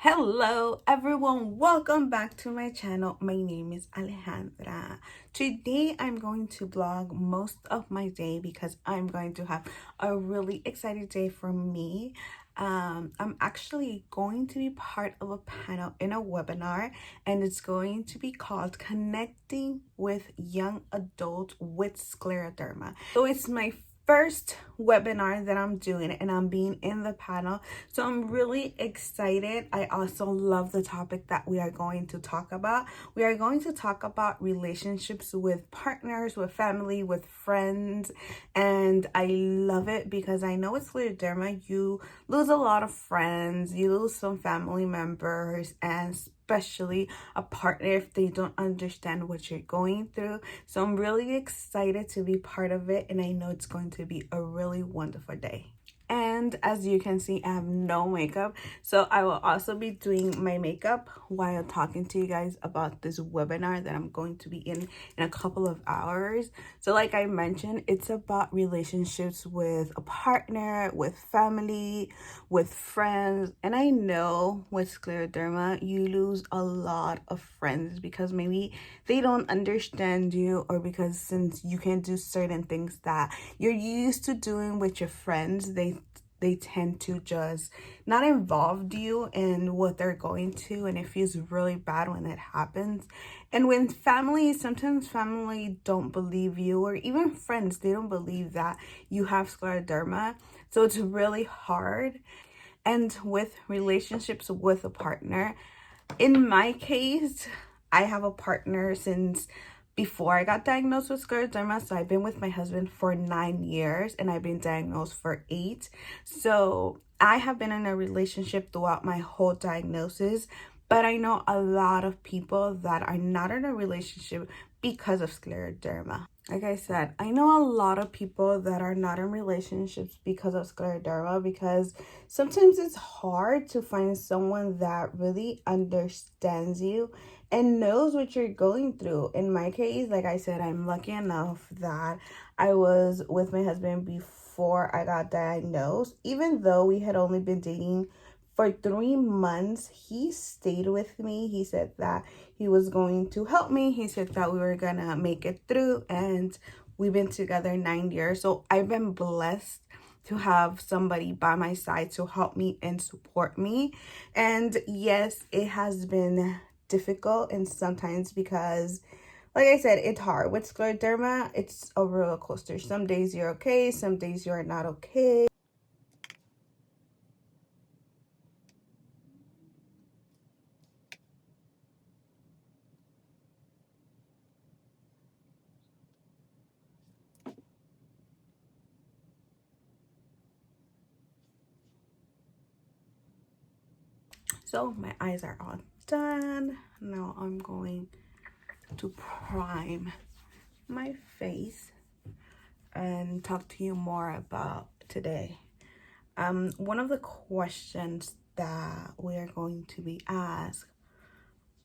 Hello everyone, welcome back to my channel. My name is Alejandra. Today I'm going to vlog most of my day because I'm going to have a really exciting day for me. I'm actually going to be part of a panel in a webinar, and it's going to be called Connecting with Young Adults with Scleroderma. So it's my first webinar that I'm doing, and I'm being in the panel, so I'm really excited. I also love the topic that we are going to talk about. We are going to talk about relationships with partners, with family, with friends, and I love it because I know with scleroderma you lose a lot of friends, you lose some family members, and especially a partner if they don't understand what you're going through. So I'm really excited to be part of it, and I know it's going to be a really wonderful day. And as you can see, I have no makeup, so I will also be doing my makeup while talking to you guys about this webinar that I'm going to be in a couple of hours. So like I mentioned, it's about relationships with a partner, with family, with friends. And I know with scleroderma you lose a lot of friends because maybe they don't understand you, or because since you can do certain things that you're used to doing with your friends, they tend to just not involve you in what they're going to, and it feels really bad when it happens. And when family, sometimes family don't believe you, or even friends, they don't believe that you have scleroderma, so it's really hard. And with relationships with a partner, in my case, I have a partner since before I got diagnosed with scleroderma. So I've been with my husband for 9 years, and I've been diagnosed for 8. So I have been in a relationship throughout my whole diagnosis, but I know a lot of people that are not in a relationship because of scleroderma. Like I said, I know a lot of people that are not in relationships because of scleroderma, because sometimes it's hard to find someone that really understands you and knows what you're going through. In my case, like I said, I'm lucky enough that I was with my husband before I got diagnosed. Even though we had only been dating for 3 months, he stayed with me. He said that he was going to help me. He said that we were gonna make it through, and we've been together 9 years. So I've been blessed to have somebody by my side to help me and support me. And yes, it has been difficult, and sometimes because, like I said, it's hard. With scleroderma, it's a roller coaster. Some days you're okay, some days you're not okay. So my eyes are all done. Now I'm going to prime my face and talk to you more about today. One of the questions that we are going to be asked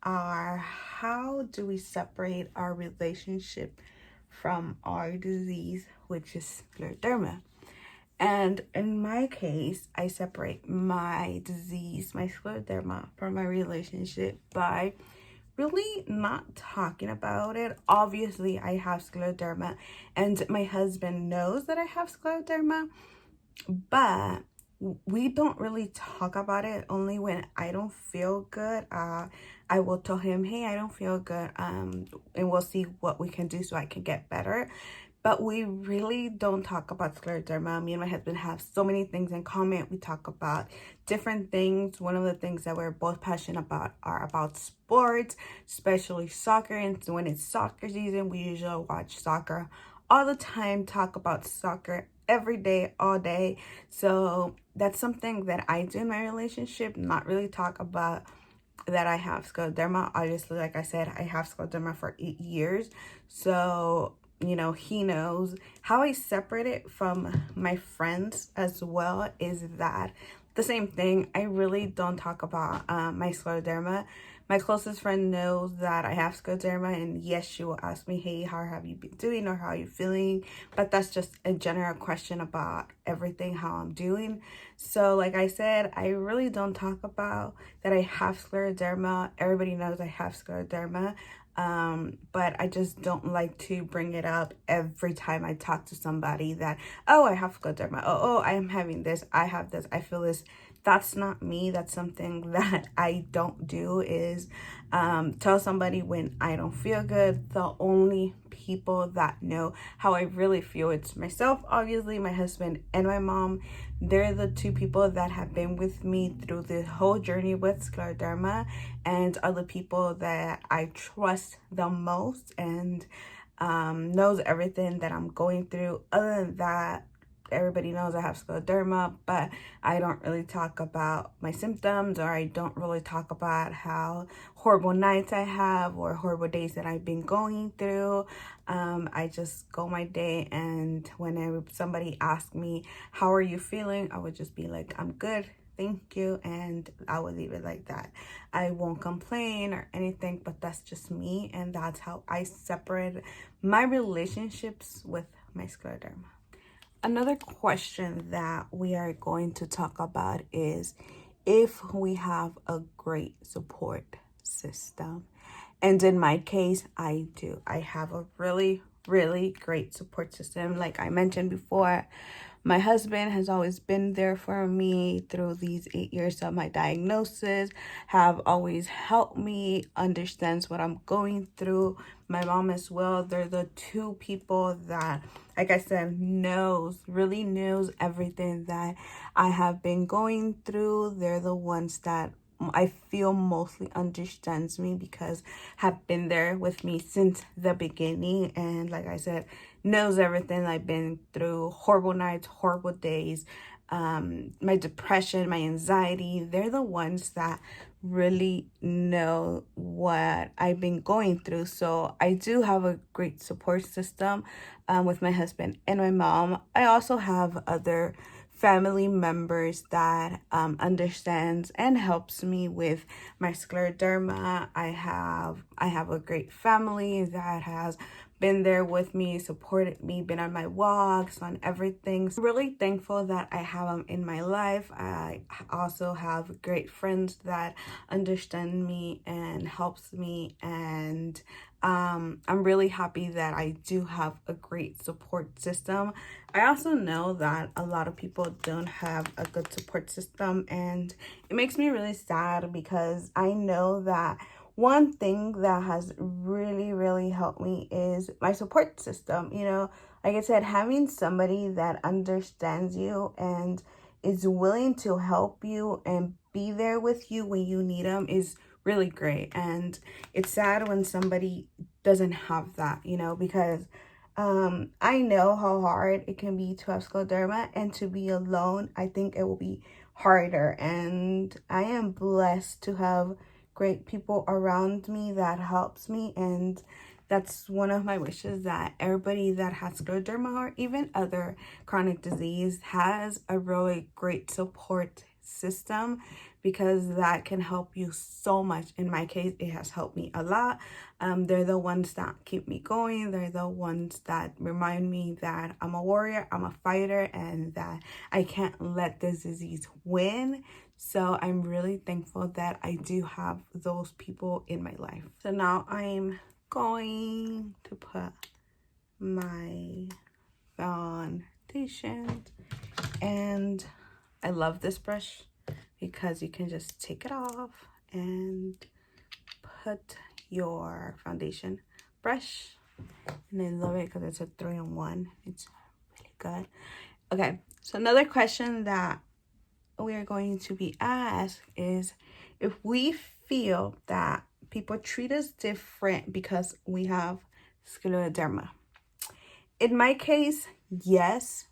are, how do we separate our relationship from our disease, which is scleroderma? And in my case, I separate my disease, my scleroderma, from my relationship by really not talking about it. Obviously, I have scleroderma, and my husband knows that I have scleroderma, but we don't really talk about it. Only when I don't feel good, I will tell him, hey, I don't feel good, and we'll see what we can do so I can get better. But we really don't talk about scleroderma. Me and my husband have so many things in common. We talk about different things. One of the things that we're both passionate about are about sports, especially soccer. And so when it's soccer season, we usually watch soccer all the time, talk about soccer every day, all day. So that's something that I do in my relationship, not really talk about that I have scleroderma. Obviously, like I said, I have scleroderma for 8 years. So, you know, he knows. How I separate it from my friends as well is that the same thing. I really don't talk about my scleroderma my closest friend knows that I have scleroderma, and yes, she will ask me, hey, how have you been doing, or how are you feeling? But that's just a general question about everything, how I'm doing. So like I said, I really don't talk about that I have scleroderma. Everybody knows I have scleroderma. But I just don't like to bring it up every time I talk to somebody that, oh, I have scleroderma. Oh, I am having this. I have this. I feel this. That's not me. That's something that I don't do, is tell somebody when I don't feel good. The only people that know how I really feel, it's myself, obviously, my husband, and my mom. They're the two people that have been with me through the whole journey with scleroderma, and are the people that I trust the most, and knows everything that I'm going through. Other than that, everybody knows I have scleroderma, but I don't really talk about my symptoms, or I don't really talk about how horrible nights I have or horrible days that I've been going through. I just go my day, and whenever somebody asks me, how are you feeling? I would just be like, I'm good, thank you, and I would leave it like that. I won't complain or anything, but that's just me, and that's how I separate my relationships with my scleroderma. Another question that we are going to talk about is if we have a great support system. And in my case, I do. I have a really, really great support system. Like I mentioned before, my husband has always been there for me through these 8 years of my diagnosis, have always helped me, understands what I'm going through. My mom as well. They're the two people that, like I said, really knows everything that I have been going through. They're the ones that I feel mostly understands me, because have been there with me since the beginning, and like I said, knows everything I've been through, horrible nights, horrible days, my depression, my anxiety. They're the ones that really know what I've been going through. So I do have a great support system with my husband and my mom. I also have other family members that understands and helps me with my scleroderma. I have a great family that has been there with me, supported me, been on my walks, on everything. So really thankful that I have them in my life. I also have great friends that understand me and helps me, and I'm really happy that I do have a great support system. I also know that a lot of people don't have a good support system, and it makes me really sad, because I know that one thing that has really, really helped me is my support system. You know, like I said, having somebody that understands you and is willing to help you and be there with you when you need them is really great. And it's sad when somebody doesn't have that, you know, because I know how hard it can be to have scleroderma, and to be alone, I think it will be harder. And I am blessed to have great people around me that helps me, and that's one of my wishes, that everybody that has scleroderma or even other chronic disease has a really great support system, because that can help you so much. In my case, it has helped me a lot. They're the ones that keep me going. They're the ones that remind me that I'm a warrior, I'm a fighter, and that I can't let this disease win. So I'm really thankful that I do have those people in my life. So now I'm going to put my foundation, and I love this brush because you can just take it off and put your foundation brush. And I love it because it's a 3-in-1. It's really good. Okay, so another question that we are going to be asked is if we feel that people treat us different because we have scleroderma. In my case, yes,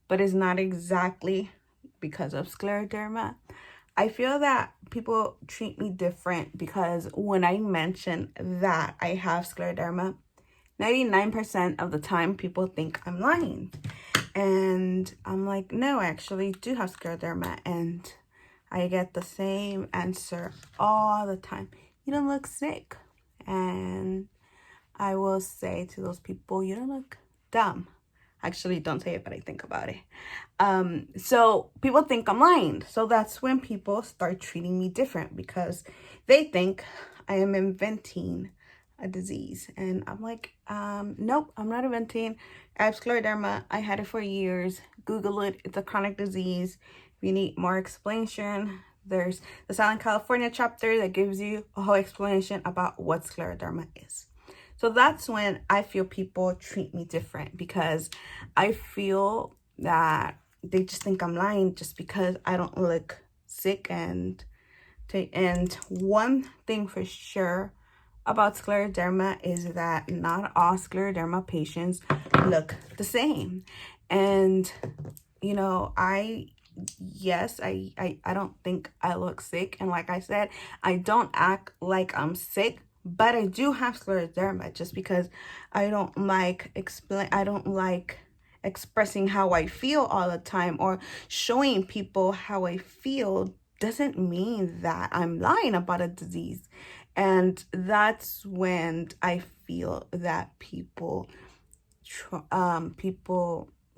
but it's not exactly because of scleroderma. I feel that people treat me different because when I mention that I have scleroderma, 99% of the time people think I'm lying. And I'm like, no, I actually do have scleroderma. And I get the same answer all the time. you don't look sick. And I will say to those people, you don't look dumb. Actually, don't say it, but I think about it. So people think I'm lying. So that's when people start treating me different, because they think I am inventing a disease. And I'm like, nope, I'm not inventing. I have scleroderma. I had it for years. Google it. It's a chronic disease. If you need more explanation, there's the Southern California chapter that gives you a whole explanation about what scleroderma is. So that's when I feel people treat me different, because I feel that they just think I'm lying just because I don't look sick. And one thing for sure about scleroderma is that not all scleroderma patients look the same. And you know, I don't think I look sick, and like I said, I don't act like I'm sick, but I do have scleroderma. Just because I don't like expressing how I feel all the time or showing people how I feel doesn't mean that I'm lying about a disease. And that's when I feel that people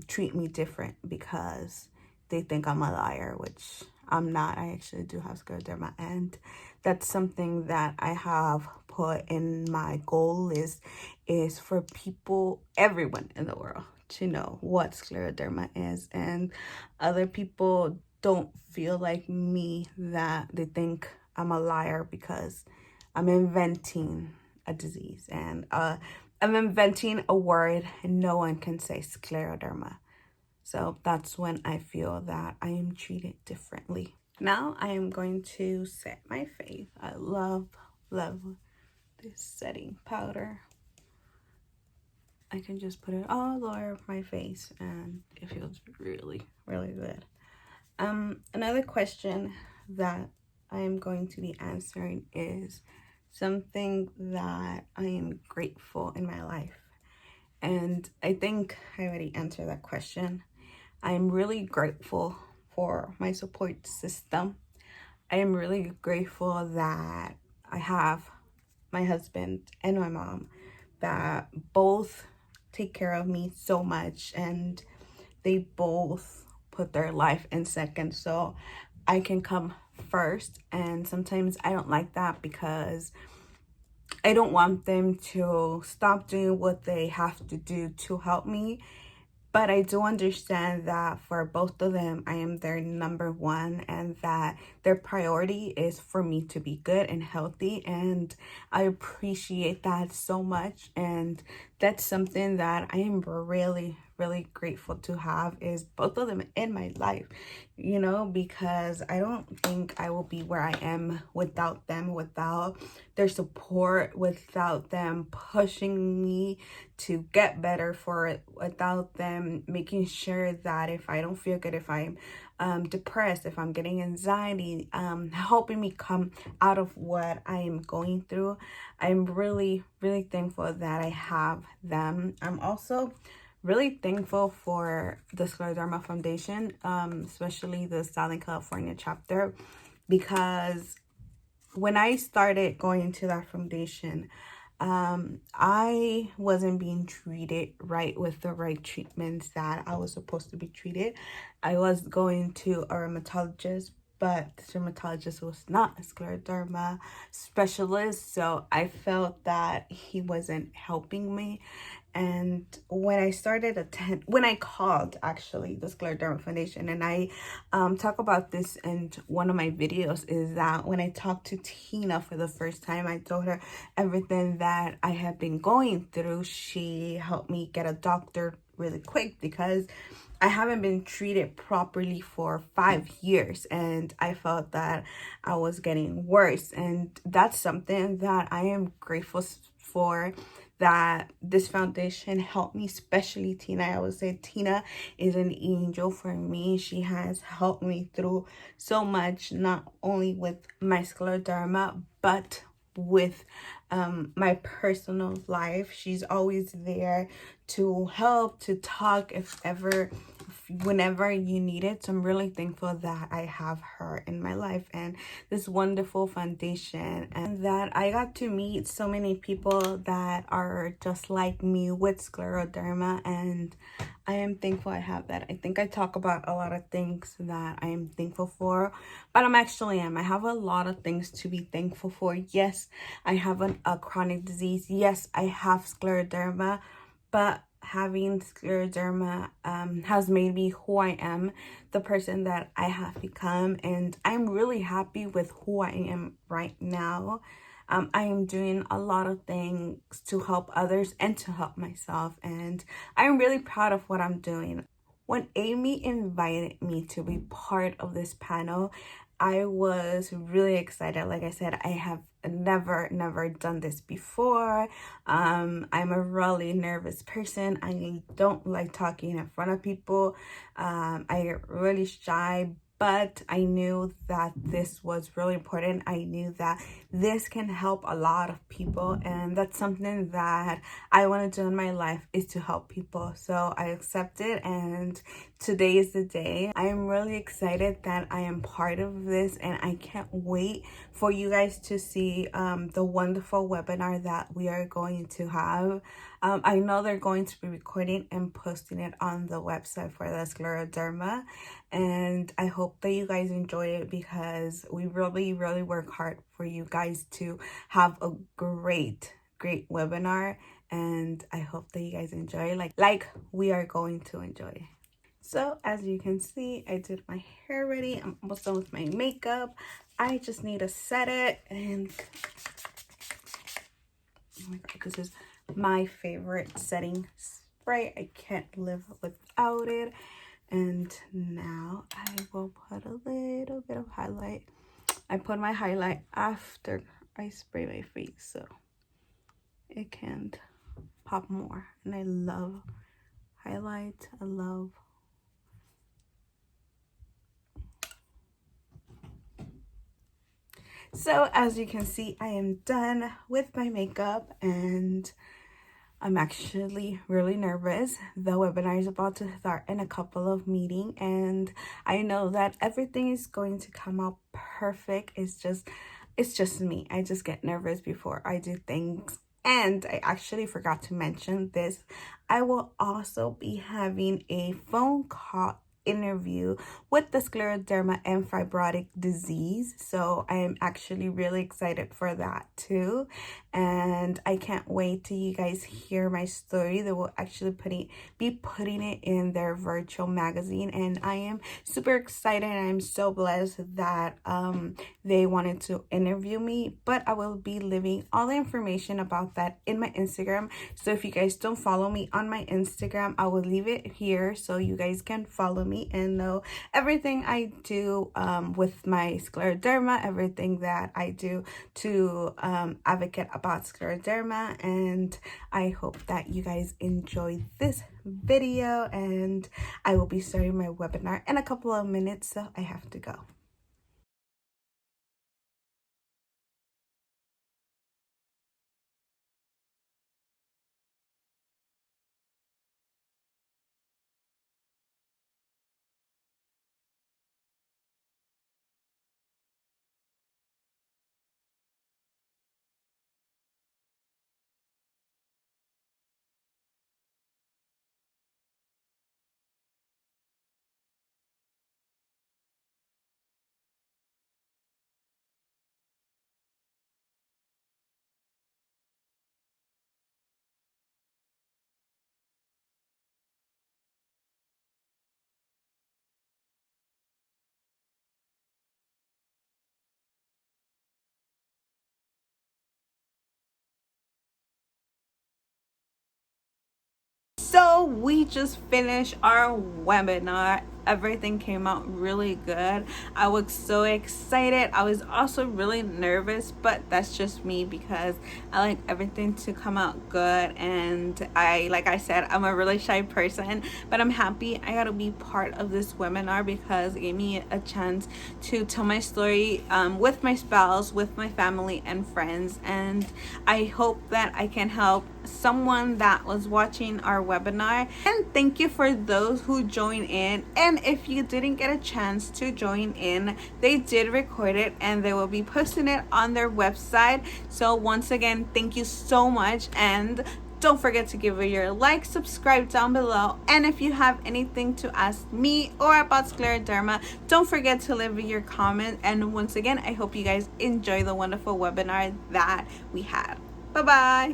treat me different, because they think I'm a liar, which I'm not. I actually do have scleroderma, and that's something that I have put in my goal list, is for people, everyone in the world, to know what scleroderma is. And other people don't feel like me, that they think I'm a liar because I'm inventing a disease. And I'm inventing a word, and no one can say scleroderma. So that's when I feel that I am treated differently. Now I am going to set my face. I love this setting powder. I can just put it all over my face and it feels really, really good. Another question that I am going to be answering is something that I am grateful in my life. And I think I already answered that question. I'm really grateful for my support system. I am really grateful that I have my husband and my mom that both take care of me so much, and they both put their life in second so I can come first. And sometimes I don't like that, because I don't want them to stop doing what they have to do to help me. But I do understand that for both of them, I am their number one, and that their priority is for me to be good and healthy. And I appreciate that so much. And that's something that I am really, really grateful to have, is both of them in my life, you know, because I don't think I will be where I am without them, without their support, without them pushing me to get better for it, without them making sure that if I don't feel good, if I'm depressed, if I'm getting anxiety, helping me come out of what I am going through. I'm really, really thankful that I have them. I'm also really thankful for the Scleroderma Foundation, especially the Southern California chapter, because when I started going to that foundation, I wasn't being treated right with the right treatments that I was supposed to be treated. I was going to a rheumatologist, but the dermatologist was not a scleroderma specialist, so I felt that he wasn't helping me. And when I called actually the Scleroderma Foundation, and I talk about this in one of my videos, is that when I talked to Tina for the first time, I told her everything that I had been going through. She helped me get a doctor really quick, because I haven't been treated properly for 5 years, and I felt that I was getting worse. And that's something that I am grateful for, that this foundation helped me, especially Tina. I would say Tina is an angel for me. She has helped me through so much, not only with my scleroderma, but with my personal life. She's always there to help, to talk if ever whenever you need it. So I'm really thankful that I have her in my life and this wonderful foundation, and that I got to meet so many people that are just like me with scleroderma, and I am thankful I have that. I think I talk about a lot of things that I am thankful for, but I have a lot of things to be thankful for. Yes, I have a chronic disease. Yes, I have scleroderma, but having scleroderma has made me who I am, the person that I have become, and I'm really happy with who I am right now. I am doing a lot of things to help others and to help myself, and I'm really proud of what I'm doing. When Amy invited me to be part of this panel, I was really excited. Like I said, I have never done this before. I'm a really nervous person. I don't like talking in front of people. I get really shy, but I knew that this was really important. I knew that this can help a lot of people, and that's something that I want to do in my life, is to help people. So I accepted, and today is the day. I am really excited that I am part of this, and I can't wait for you guys to see the wonderful webinar that we are going to have. I know they're going to be recording and posting it on the website for the scleroderma, and I hope that you guys enjoy it, because we really work hard for you guys to have a great webinar, and I hope that you guys enjoy like we are going to enjoy. So as you can see, I did my hair ready. I'm almost done with my makeup. I just need to set it, and oh my god, this is my favorite setting spray. I can't live without it. And now I will put a little bit of highlight. I put my highlight after I spray my face, so it can't pop more. And I love highlight. I love. So as you can see, I am done with my makeup, and I'm actually really nervous. The webinar is about to start in a couple of meetings, and I know that everything is going to come out perfect. It's just me. I just get nervous before I do things. And I actually forgot to mention this. I will also be having a phone call interview with the scleroderma and fibrotic disease, so I am actually really excited for that too, and I can't wait till you guys hear my story. They will actually be putting it in their virtual magazine, and I am super excited, and I'm so blessed that they wanted to interview me. But I will be leaving all the information about that in my Instagram, so if you guys don't follow me on my Instagram, I will leave it here so you guys can follow me and know everything I do with my scleroderma, everything that I do to advocate about scleroderma. And I hope that you guys enjoy this video, and I will be starting my webinar in a couple of minutes, so I have to go. So we just finished our webinar. Everything came out really good. I was so excited. I was also really nervous, but that's just me, because I like everything to come out good. And like I said, I'm a really shy person, but I'm happy I got to be part of this webinar, because it gave me a chance to tell my story with my spouse, with my family and friends. And I hope that I can help someone that was watching our webinar, and thank you for those who joined in. And if you didn't get a chance to join in, they did record it and they will be posting it on their website. So once again, thank you so much, and don't forget to give it your like, subscribe down below, and if you have anything to ask me or about scleroderma, don't forget to leave your comment. And once again, I hope you guys enjoy the wonderful webinar that we had. Bye bye.